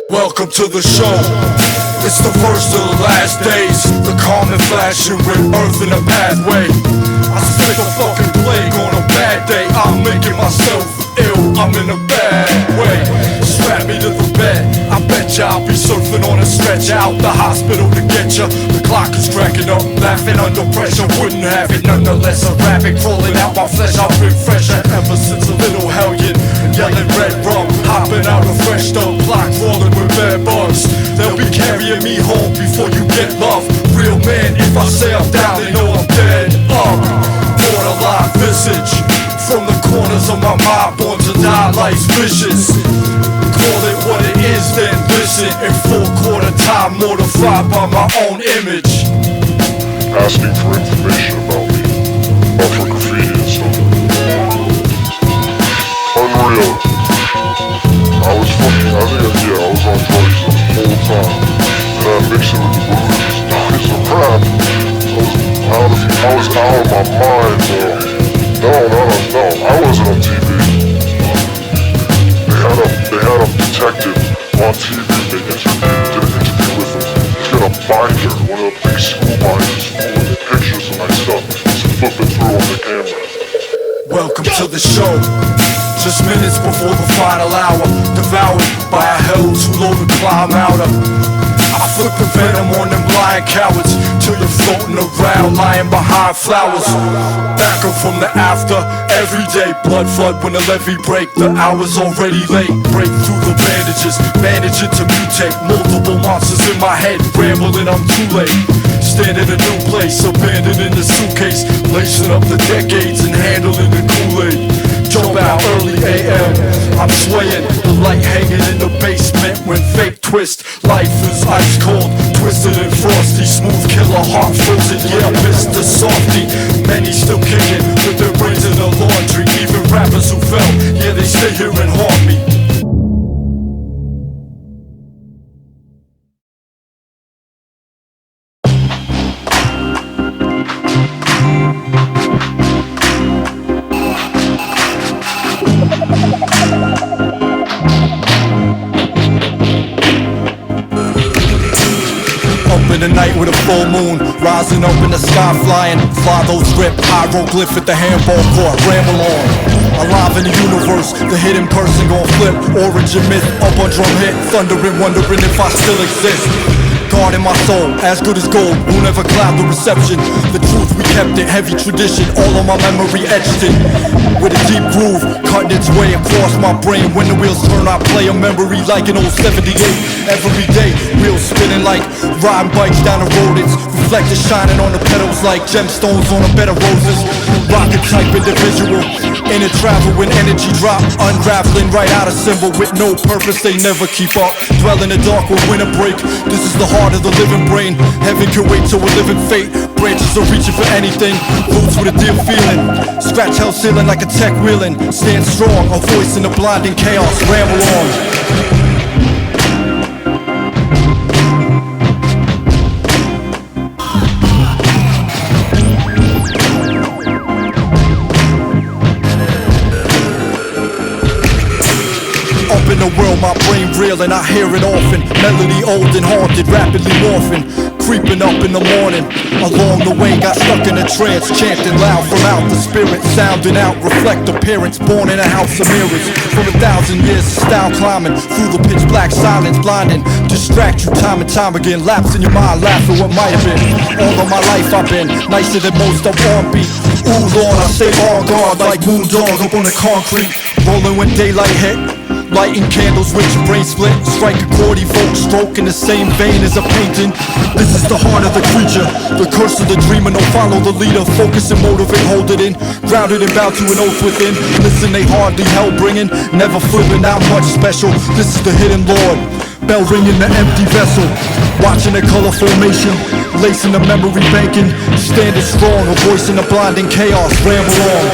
Welcome to the show. It's the first of the last days. The calm and flashing with earth in a pathway. I spit a fucking plague on a bad day. I'm making myself ill, I'm in a bad way. Strap me to the bed, I bet ya I'll be surfing on a stretcher out the hospital to get ya. The clock is cracking up, laughing under pressure. Wouldn't have it nonetheless. A rabbit crawling out my flesh. I've been fresher ever since a little hellion yelling red rum, hopping out a fresh up block, crawling with bad bugs. They'll be carrying me home before you get love. Real man, if I say I'm down, they know I'm dead up. Borderline visage from the corners of my mind, born to die, life's vicious. Call it what it is, then listen. In full quarter time, mortified by my own image. Asking for information about me, about for graffiti and stuff. Unreal. I was on drugs the whole time. And I mixed it with the blues, some crap. I was out of my mind, bro. No, I wasn't on TV. They had a detective on TV. They did an interview with him. He's got a binder, one of the big school binders full of pictures of my stuff. He's flipping through on the camera. Welcome to the show. Just minutes before the final hour, devoured by a hell too low to climb out of. I flip the venom on them blind cowards till you're floating around, lying behind flowers. Back up from the after, everyday blood flood when the levee break. The hour's already late, break through the bandages, manage it to mutate. Multiple monsters in my head, rambling, I'm too late. Stand in a new place, abandoned in the suitcase, lacing up the decades and handling the Kool-Aid. Jump out early AM, I'm swaying, the light hanging in the basement when fate twist. Life is ice cold, twisted and frosty, smooth killer, heart frozen, yeah, Mr. Softy. Many still kicking with their brains in the laundry. Even rappers who fell, yeah, they stay here and haunt me. In the night with a full moon, rising up in the sky, flying. Fly those rip hieroglyph at the handball court, ramble on. Alive in the universe, the hidden person gon' flip. Origin myth, up on drum hit, thundering, wondering if I still exist. God in my soul, as good as gold, won't ever cloud the reception. The truth, we kept it, heavy tradition, all of my memory etched in. With a deep groove, cutting its way across my brain. When the wheels turn, I play a memory like an old 78. Every day, wheels spinning like riding bikes down the road. It's reflectors shining on the pedals like gemstones on a bed of roses. Rocket type individual, inner travel when energy drop, unraveling right out of symbol with no purpose. They never keep up, dwell in the dark with winter break. This is the heart of the living brain. Heaven can wait till we're living fate. Branches are reaching for anything, roots with a deep feeling. Scratch hell ceiling like a tech wheeling. Stand strong, a voice in the blinding chaos. Ramble on. In the world, my brain reeling, I hear it often. Melody old and haunted, rapidly morphing. Creeping up in the morning, along the way got stuck in a trance. Chanting loud from out the spirit, sounding out, reflect appearance. Born in a house of mirrors, for 1,000 years style climbing. Through the pitch black silence, blinding. Distract you time and time again, lapse in your mind, laughing what might have been. All of my life I've been, nicer than most, I'm on beat. Ooh Lord, I stay on guard like moon dog up on the concrete. Rolling when daylight hit, lighting candles with your brain split. Strike a chord, evoke stroke in the same vein as a painting. This is the heart of the creature, the curse of the dreamer. No, follow the leader, focus and motivate, hold it in. Grounded and bound to an oath within. Listen, they hardly hell bringing, never flipping out much special. This is the hidden Lord, bell ringing the empty vessel. Watching the color formation, lacing the memory banking. Standing strong, a voice in the blinding chaos. Ramble on.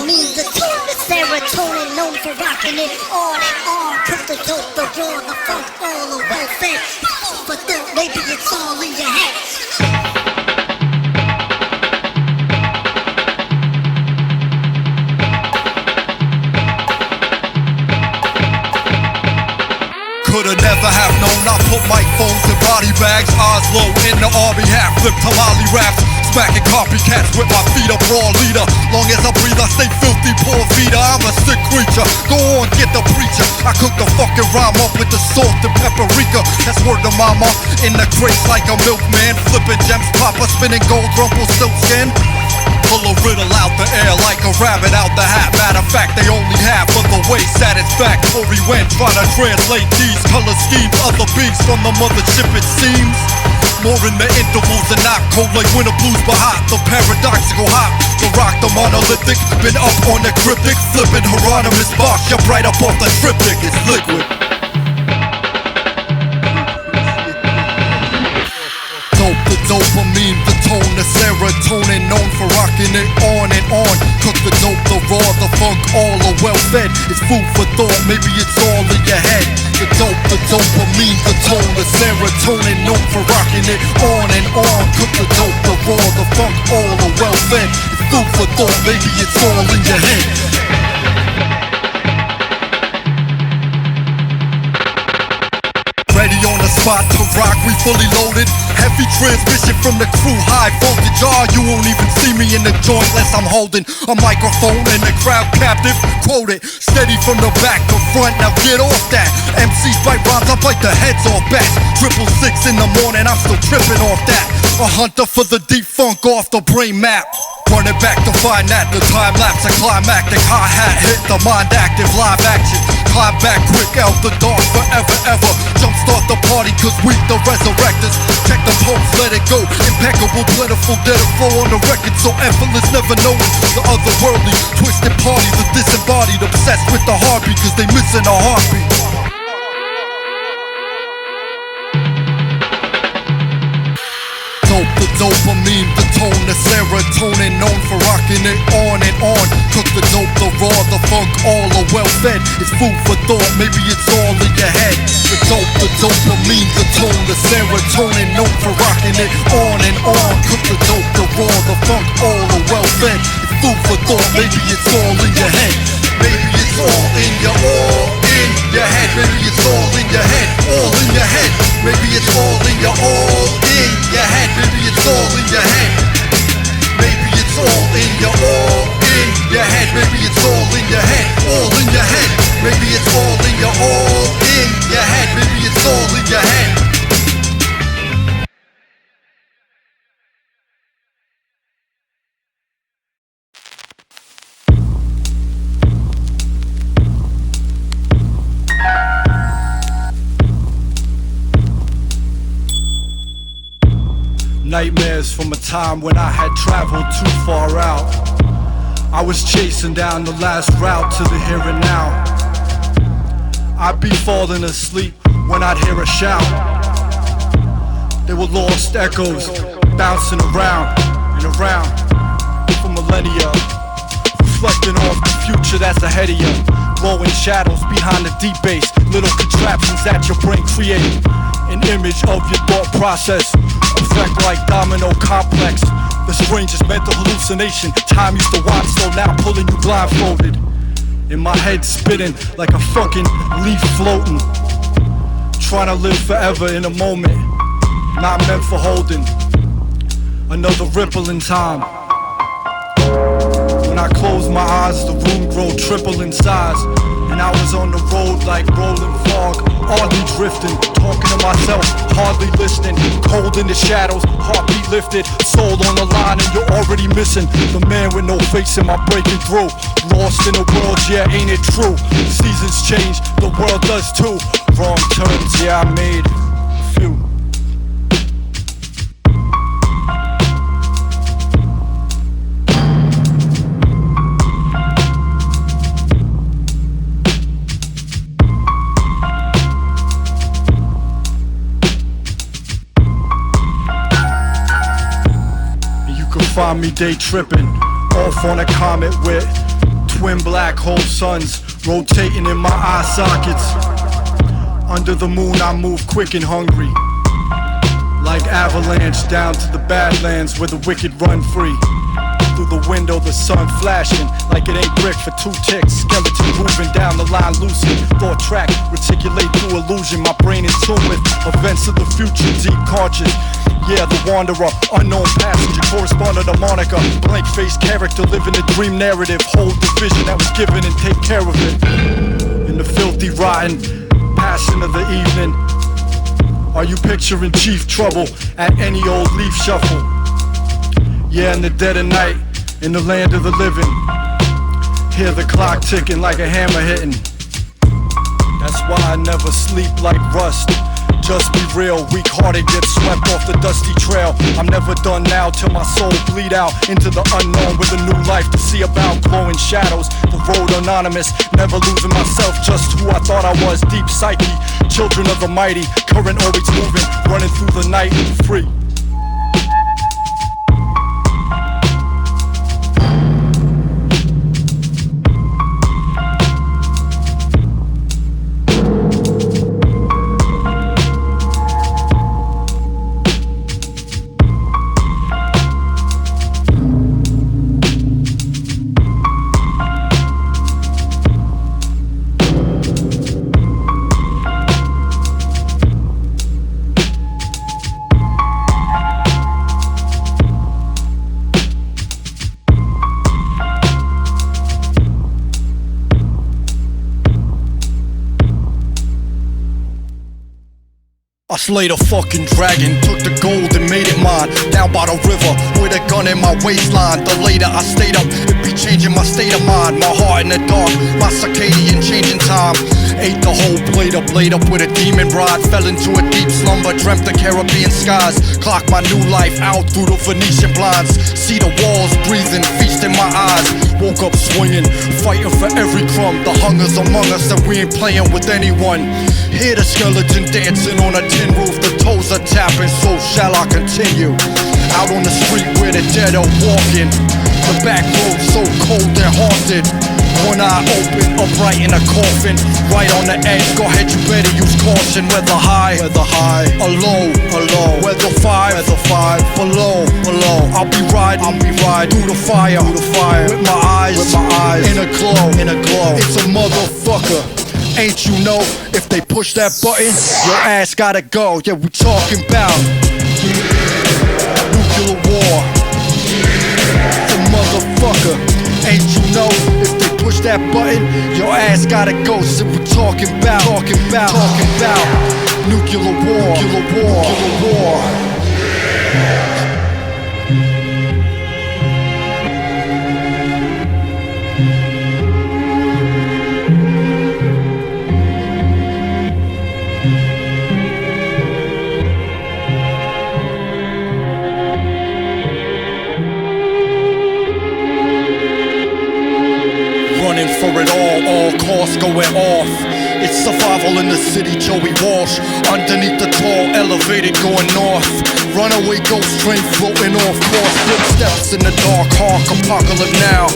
dopamine, the tone, the serotonin, known for rocking it on and on. Cause the dope, the raw, the funk, all are well fed. But then maybe it's all in your head. Coulda never have known I put microphones in body bags. Eyes low in the army hat, flip tamale raps. Smacking copycats with my feet up, raw leader. Long as I breathe, I stay filthy, poor feeder. I'm a sick creature, go on, get the preacher. I cook the fucking rhyme up with the salt and paprika. That's word to mama, in the crates like a milkman. Flipping gems, papa, spinning gold, rumple, silk skin. Pull a riddle out the air like a rabbit out the hat. Matter of fact, they only have for the way satisfactory when try to translate these color schemes. Other beats from the mothership, it seems. More in the intervals and not cold like winter blues, but hot. The paradoxical hop, the rock, the monolithic. Been up on the cryptic, flipping Hieronymus Bosch. Up right up off the triptych, it's liquid. The dopamine, the tone, the serotonin, known for rocking it on and on. Cook the dope, the raw, the funk, all are well fed. It's food for thought, maybe it's all in your head. The dope, the dopamine, the tone, the serotonin, known for rocking it on and on. Cook the dope, the raw, the funk, all are well fed. It's food for thought, maybe it's all in your head. Ready on the spot to rock, we fully loaded. Heavy transmission from the crew, high voltage. You won't even see me in the joint unless I'm holding a microphone and the crowd captive. Quote it, steady from the back to front, now get off that. MCs bite rhymes, I bite the heads off bats. 666 in the morning, I'm still tripping off that. A hunter for the deep funk off the brain map. Run it back to find that, the time lapse, a climactic hi-hat hit, the mind active, live action. Climb back quick out the dark forever, ever. Jumpstart the party cause we the resurrectors. Check the pulse, let it go. Impeccable, plentiful, dead flow on the record. So effortless, never knowing the otherworldly. Twisted party, the disembodied. Obsessed with the heartbeat cause they missing a heartbeat. The dopamine, the tone, the serotonin, known for rocking it on and on. Cook the dope, the raw, the funk, all are well fed. It's food for thought, maybe it's all in your head. The dope, the dopamine, the tone, the serotonin, known for rocking it on and on. Cook the dope, the raw, the funk, all are well fed. It's food for thought, maybe it's all in your head. Maybe it's all in your head. Maybe it's all in your head, all in your head. Maybe it's all in your head. Maybe it's all in your head. Maybe it's all in your head. Maybe it's all in your head, all in your head. Maybe it's all in your head. Maybe it's all in your head. Nightmares from a time when I had traveled too far out. I was chasing down the last route to the here and now. I'd be falling asleep when I'd hear a shout. There were lost echoes bouncing around and around for millennia, reflecting off the future that's ahead of you. Glowing shadows behind the deep bass, little contraptions that your brain created. An image of your thought process, effect like domino complex. The strangest mental hallucination. Time used to watch slow, now pulling you blindfolded. In my head spinning like a fucking leaf floating. Trying to live forever in a moment, not meant for holding. Another ripple in time. When I close my eyes, the room grow triple in size. And I was on the road like rolling fog, hardly drifting, talking to myself, hardly listening. Cold in the shadows, heartbeat lifted, soul on the line and you're already missing. The man with no face in my breaking through. Lost in the world, yeah, ain't it true? Seasons change, the world does too. Wrong turns, yeah, I made a few. Find me day tripping, off on a comet with Twin black hole suns rotating in my eye sockets. Under the moon I move quick and hungry, like avalanche down to the badlands where the wicked run free. Through the window the sun flashing like it ain't brick for 2 ticks. Skeleton moving down the line lucid. Thought track reticulate through illusion. My brain in tune with events of the future, deep conscious. Yeah, the wanderer, unknown passenger, correspondent of Monica. Blank faced character, living a dream narrative. Hold the vision that was given and take care of it. In the filthy, rotten passion of the evening, are you picturing chief trouble at any old leaf shuffle? Yeah, in the dead of night, in the land of the living, hear the clock ticking like a hammer hitting. That's why I never sleep like rust. Just be real, weak-hearted, get swept off the dusty trail. I'm never done now till my soul bleed out into the unknown with a new life to see about. Glowing shadows, the road anonymous, never losing myself, just who I thought I was. Deep psyche, children of the mighty, current always moving, running through the night, free. I slayed a fucking dragon, took the gold and made it mine. Down by the river, with a gun in my waistline. The later I stayed up, it be changing my state of mind. My heart in the dark, my circadian changing time. Ate the whole blade up with a demon rod. Fell into a deep slumber, dreamt the Caribbean skies. Clocked my new life out through the Venetian blinds. See the walls breathing, feast in my eyes. Woke up swinging, fighting for every crumb. The hunger's among us and we ain't playing with anyone. Hear the skeleton dancing on a tin roof. The toes are tapping, so shall I continue. Out on the street where the dead are walking. The back road so cold and haunted. One eye open, upright in a coffin. Right on the edge, go ahead, you better use caution. Whether high, or low, whether five, below. I'll be riding through the fire, with my eyes in a glow. It's a motherfucker. Ain't you know, if they push that button, your ass gotta go. Yeah, we talking about nuclear war. It's a motherfucker. Ain't you know, if they push that button, your ass gotta go. So we talking about nuclear war. Running for it all costs going off. It's survival in the city, Joey Walsh. Underneath the tall elevated going north. Runaway ghost train floating off course. Footsteps in the dark, hawk apocalypse now.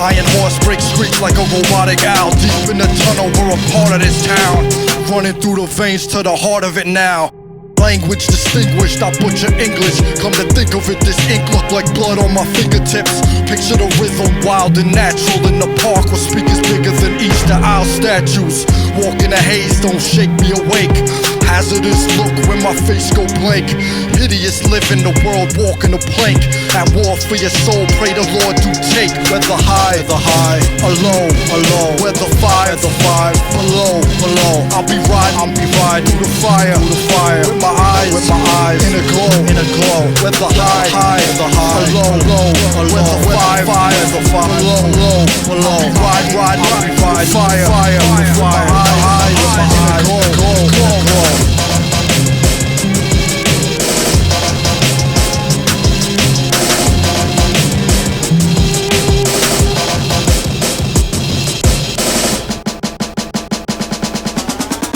Iron horse breaks streets like a robotic owl. Deep in the tunnel, we're a part of this town. Running through the veins to the heart of it now. Language distinguished, I butcher English. Come to think of it, this ink look like blood on my fingertips. Picture the rhythm, wild and natural. In the park where speakers bigger than Easter Isle statues. Walk in the haze, don't shake me awake. Hazardous look when my face go blank. Hideous living, the world walking a plank. At war for your soul, pray the Lord to take. Whether high, or low, whether five, below. I'll be riding through the fire, with my eyes in a glow. Whether high, or low, whether five, below. I'll be riding fire, with my eyes in a glow.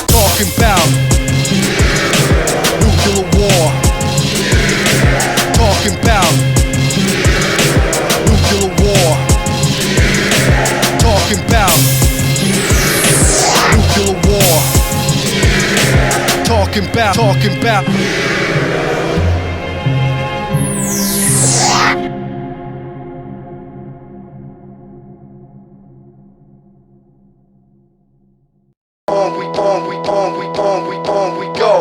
Talking about nuclear war. Talking about nuclear war. talking about, talking about. On we go.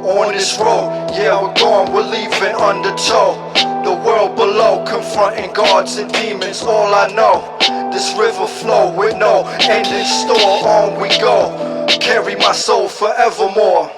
On this road, yeah, we're gone, we're leaving undertow. The world below, confronting gods and demons, all I know. This river flow with no end in store, on we go. Carry my soul forevermore.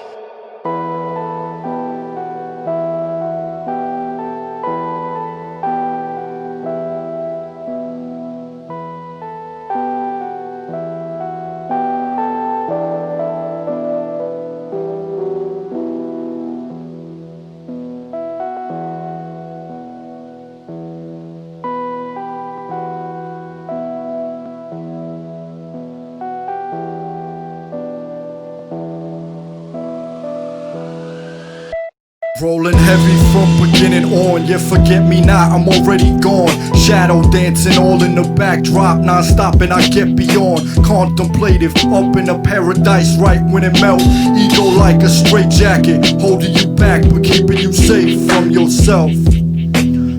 Rolling heavy from beginning on, yeah, forget me not, I'm already gone. Shadow dancing all in the backdrop, non-stop and I get beyond. Contemplative, up in a paradise right when it melt. Ego like a straight jacket, holding you back but keeping you safe from yourself.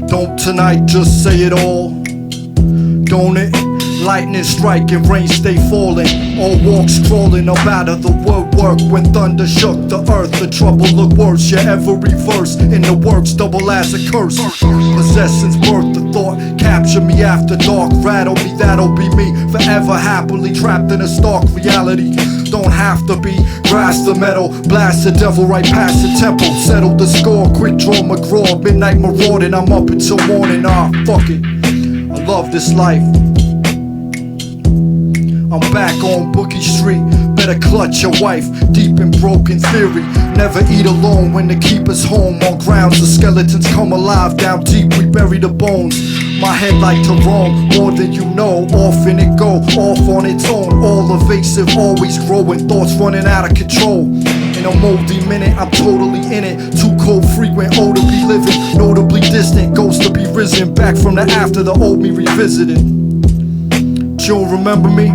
Don't tonight just say it all, don't it? Lightning striking, rain stay falling. All walks crawling up out of the woodwork. When thunder shook the earth, the trouble looked worse. Yeah, every verse in the works double as a curse. Possessions birth the thought, capture me after dark. Rattle me, that'll be me, forever happily trapped in a stark reality. Don't have to be, grasp the metal, blast the devil right past the temple. Settle the score, quick draw McGraw, midnight marauding. I'm up until morning, fuck it, I love this life. I'm back on Bookie Street, better clutch your wife, deep in broken theory. Never eat alone when the keeper's home. On grounds the skeletons come alive, down deep we bury the bones. My head like to roam, more than you know, off in it go, off on its own. All evasive, always growing, thoughts running out of control. In a moldy minute, I'm totally in it. Too cold, frequent, oh to be living. Notably distant, ghost to be risen. Back from the after, the old me revisited. You don't remember me?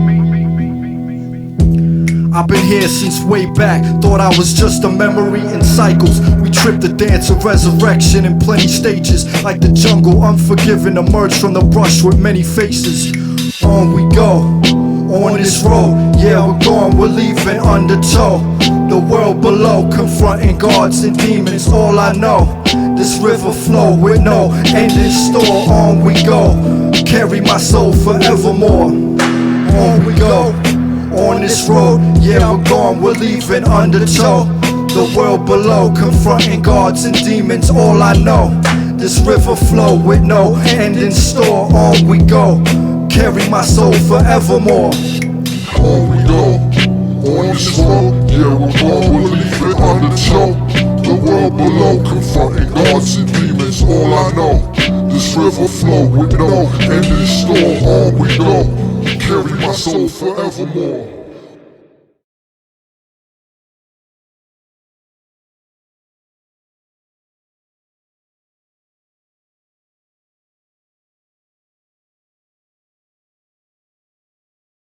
I've been here since way back, thought I was just a memory in cycles. We trip the dance of resurrection in plenty stages. Like the jungle, unforgiven, emerge from the brush with many faces. On we go, on this road, yeah we're gone, we're leaving undertow. The world below, confronting gods and demons, all I know. This river flow with no end in store, on we go. Carry my soul forevermore. On we go. On this road, yeah we're gone, we're leaving undertow. The world below, confronting gods and demons, all I know. This river flow with no end in store, on we go. Carry my soul forevermore. On we go, on this road, yeah we're gone, we're leaving undertow. The world below, confronting gods and demons, all I know. This river flow with no end in store, on we go. Carry my soul forevermore.